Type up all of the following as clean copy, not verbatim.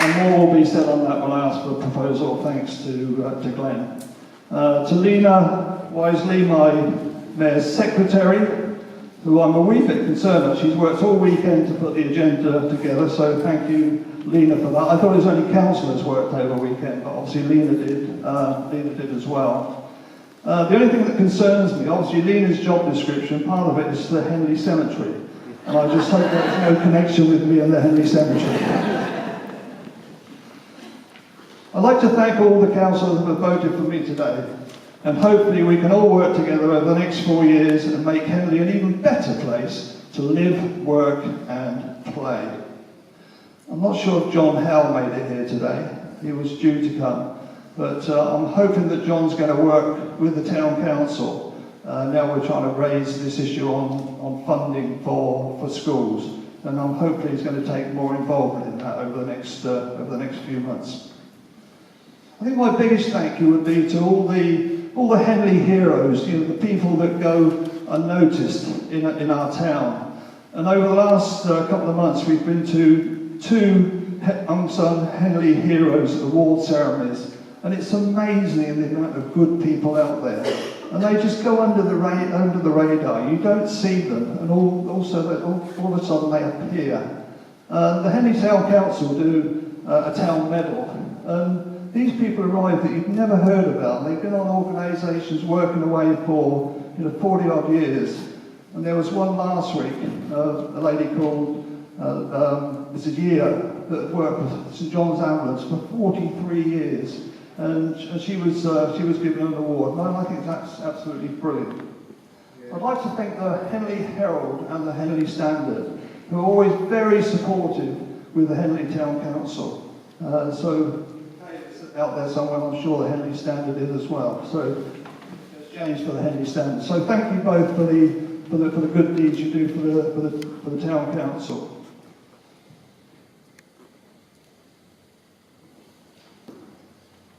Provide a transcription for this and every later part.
And more will be said on that when I ask for a proposal, thanks to Glenn. To Lena Wisely, my Mayor's Secretary, who I'm a wee bit concerned that she's worked all weekend to put the agenda together, so thank you, Lena, for that. I thought it was only councillors worked over the weekend, but obviously Lena did as well. The only thing that concerns me, obviously Lena's job description, part of it is the Henley Cemetery, and I just hope there's no connection with me and the Henley Cemetery. I'd like to thank all the councillors that have voted for me today, and hopefully we can all work together over the next 4 years and make Henley an even better place to live, work and play. I'm not sure if John Howe made it here today. He was due to come, but I'm hoping that John's going to work with the town council. Now we're trying to raise this issue on funding for schools, and I'm hoping he's going to take more involvement in that over the next few months. I think my biggest thank you would be to all the Henley heroes, the people that go unnoticed in our town. And over the last couple of months, we've been to 2 unsung Henley heroes award ceremonies, and it's amazing the amount of good people out there. And they just go under the radar. You don't see them, and all of a sudden they appear. The Henley Town Council do a town medal, and these people arrive that you've never heard about. They've been on organisations working away for 40 odd years. And there was one last week, a lady called Mrs. Yeo, that had worked with St John's Ambulance for 43 years. And she was given an award. And I think that's absolutely brilliant. I'd like to thank the Henley Herald and the Henley Standard, who are always very supportive with the Henley Town Council. So out there somewhere, I'm sure the Henley Standard is as well. So it's James for the Henley Standard. So thank you both for the good deeds you do for the town council.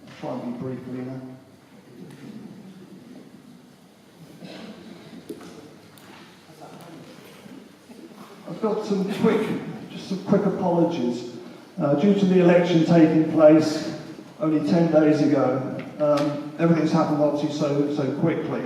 I'll try and be brief, Lena. I've got some quick apologies. Due to the election taking place only 10 days ago, everything's happened obviously so quickly.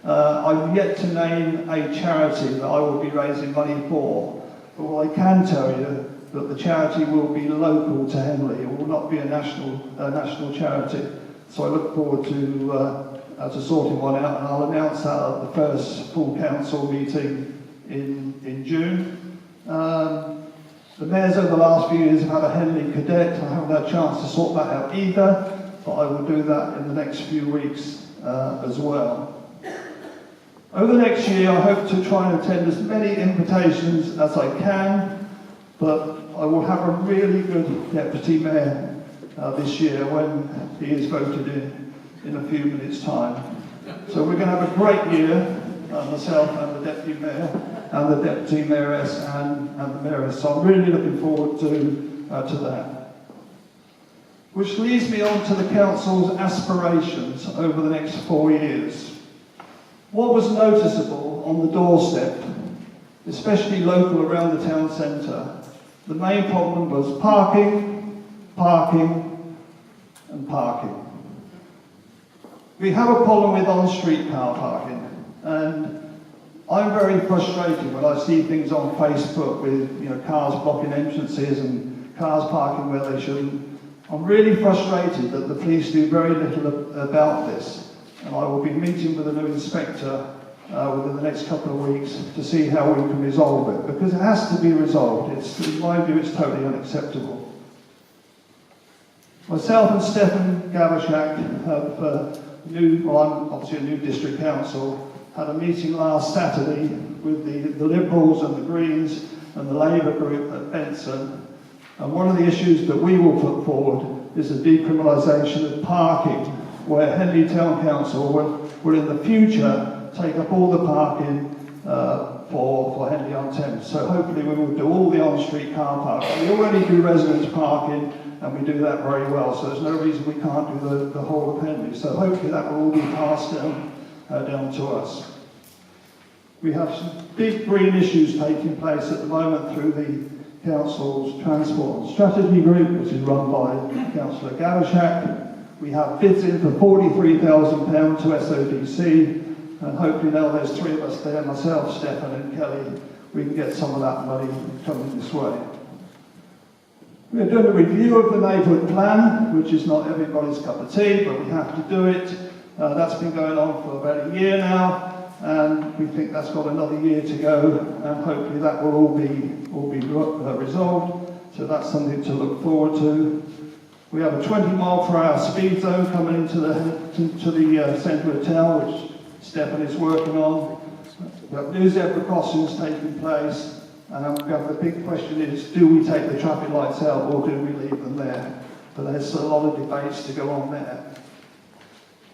I've yet to name a charity that I will be raising money for, but what I can tell you that the charity will be local to Henley. It will not be a national charity. So I look forward to sorting one out, and I'll announce that at the first full council meeting in June. The mayors over the last few years have had a Henley cadet. I haven't had a chance to sort that out either, but I will do that in the next few weeks as well. Over the next year, I hope to try and attend as many invitations as I can, but I will have a really good deputy mayor this year when he is voted in a few minutes' time. So we're going to have a great year, myself and the deputy mayor, and the deputy mayoress and the mayoress. So I'm really looking forward to that. Which leads me on to the council's aspirations over the next 4 years. What was noticeable on the doorstep, especially local around the town centre, the main problem was parking, parking, and parking. We have a problem with on-street car parking, and I'm very frustrated when I see things on Facebook with cars blocking entrances and cars parking where they shouldn't. I'm really frustrated that the police do very little about this, and I will be meeting with a new inspector within the next couple of weeks to see how we can resolve it, because it has to be resolved. In my view, it's totally unacceptable. Myself and Stefan Gavashak have I'm obviously a new district council, had a meeting last Saturday with the Liberals and the Greens and the Labour group at Benson. And one of the issues that we will put forward is the decriminalisation of parking, where Henley Town Council will in the future take up all the parking for Henley on Thames. So hopefully we will do all the on-street car parking. We already do residence parking, and we do that very well, so there's no reason we can't do the whole of Henley. So hopefully that will all be passed down to us. We have some big green issues taking place at the moment through Council's Transport and Strategy Group, which is run by Councillor Gavashak. We have bids in for £43,000 to SODC, and hopefully now there's three of us there, myself, Stefan and Kelly, we can get some of that money coming this way. We're doing a review of the neighbourhood plan, which is not everybody's cup of tea, but we have to do it. That's been going on for about a year now, and we think that's got another year to go, and hopefully that will all be resolved. So that's something to look forward to. We have a 20-mile-per-hour speed zone coming into the centre of town, which Stefan is working on. We have new zebra crossings taking place. The big question is, do we take the traffic lights out or do we leave them there? But there's a lot of debates to go on there.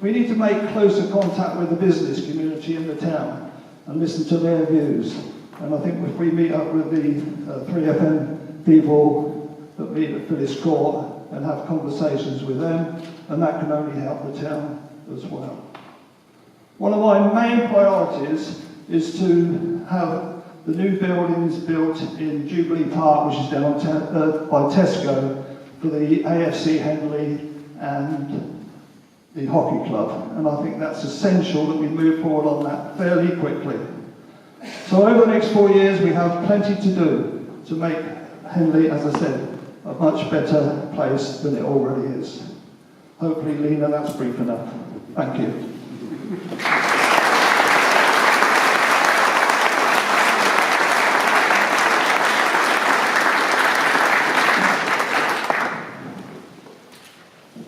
We need to make closer contact with the business community in the town and listen to their views. And I think if we meet up with the 3FM people that meet at Phyllis Court and have conversations with them, and that can only help the town as well. One of my main priorities is to have the new buildings built in Jubilee Park, which is down by Tesco, for the AFC Henley and the hockey club. And I think that's essential that we move forward on that fairly quickly. So over the next 4 years, we have plenty to do to make Henley, as I said, a much better place than it already is. Hopefully, Lena, that's brief enough. Thank you.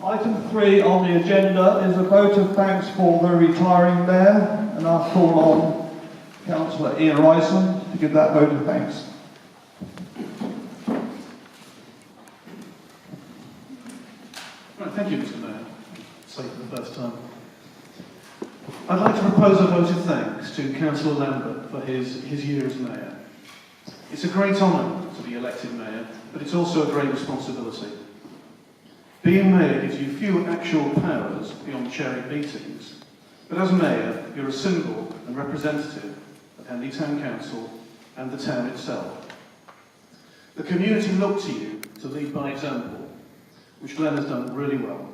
Item 3 on the agenda is a vote of thanks for the retiring mayor, and I'll call on Councillor Ian Ryson to give that vote of thanks. Right, thank you, Mr. Mayor. Say for the first time. I'd like to propose a vote of thanks to Councillor Lambert for his year as mayor. It's a great honour to be elected mayor, but it's also a great responsibility. Being mayor gives you few actual powers beyond chairing meetings, but as mayor, you're a symbol and representative of Henley Town Council and the town itself. The community look to you to lead by example, which Glenn has done really well.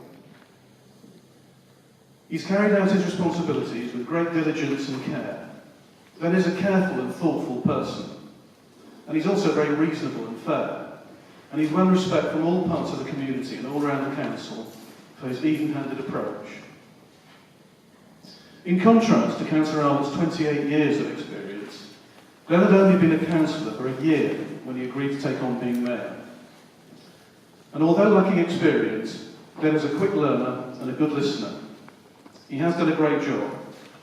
He's carried out his responsibilities with great diligence and care. Glenn is a careful and thoughtful person, and he's also very reasonable and fair. And he's won respect from all parts of the community and all around the council for his even-handed approach. In contrast to Councillor Arnott's 28 years of experience, Glenn had only been a councillor for a year when he agreed to take on being mayor. And although lacking experience, Glenn is a quick learner and a good listener. He has done a great job.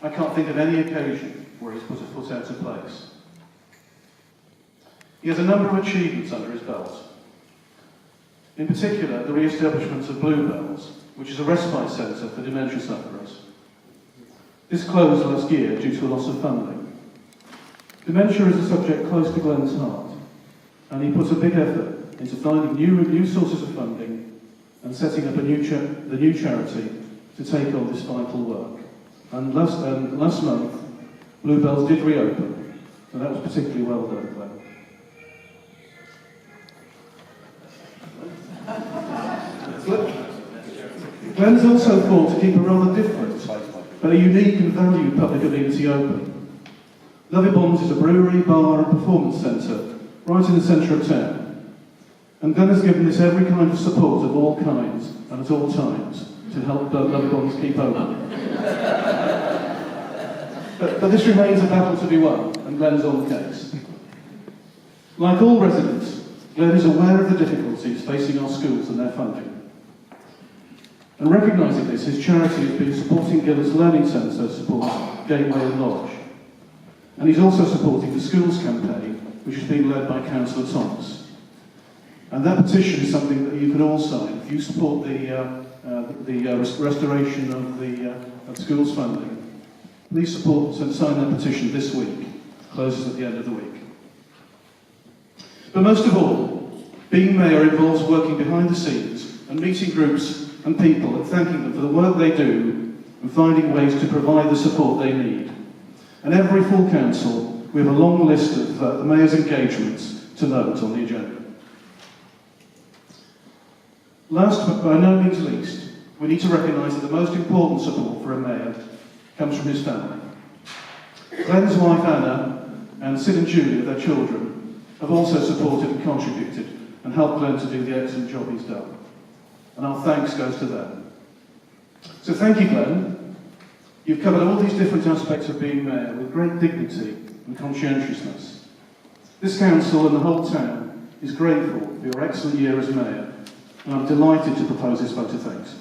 I can't think of any occasion where he's put a foot out of place. He has a number of achievements under his belt. In particular, the re-establishment of Bluebells, which is a respite centre for dementia sufferers. This closed last year due to a loss of funding. Dementia is a subject close to Glenn's heart, and he put a big effort into finding new sources of funding and setting up the new charity to take on this vital work. And last month, Bluebells did reopen, and that was particularly well done, Glenn. Glenn's also fought to keep a rather different, but a unique and valued public amenity open. Lovibonds is a brewery, bar and performance centre right in the centre of town. And Glenn has given this every kind of support of all kinds and at all times to help Lovibonds keep open. but this remains a battle to be won, and Glenn's on the case. Like all residents, Glenn is aware of the difficulties facing our schools and their funding. And recognising this, his charity has been supporting Gillis Learning Centre supports Gateway and Lodge. And he's also supporting the schools campaign, which is being led by Councillor Thomas. And that petition is something that you can all sign. If you support the restoration of the schools funding, please support and sign that petition this week. It closes at the end of the week. But most of all, being mayor involves working behind the scenes and meeting groups and people and thanking them for the work they do and finding ways to provide the support they need. And every full council, we have a long list of the mayor's engagements to note on the agenda. Last but by no means least, we need to recognise that the most important support for a mayor comes from his family. Glenn's wife Anna and Sid and Julia, their children, have also supported and contributed and helped Glenn to do the excellent job he's done. And our thanks goes to them. So thank you, Glenn. You've covered all these different aspects of being mayor with great dignity and conscientiousness. This council and the whole town is grateful for your excellent year as mayor, and I'm delighted to propose this vote of thanks.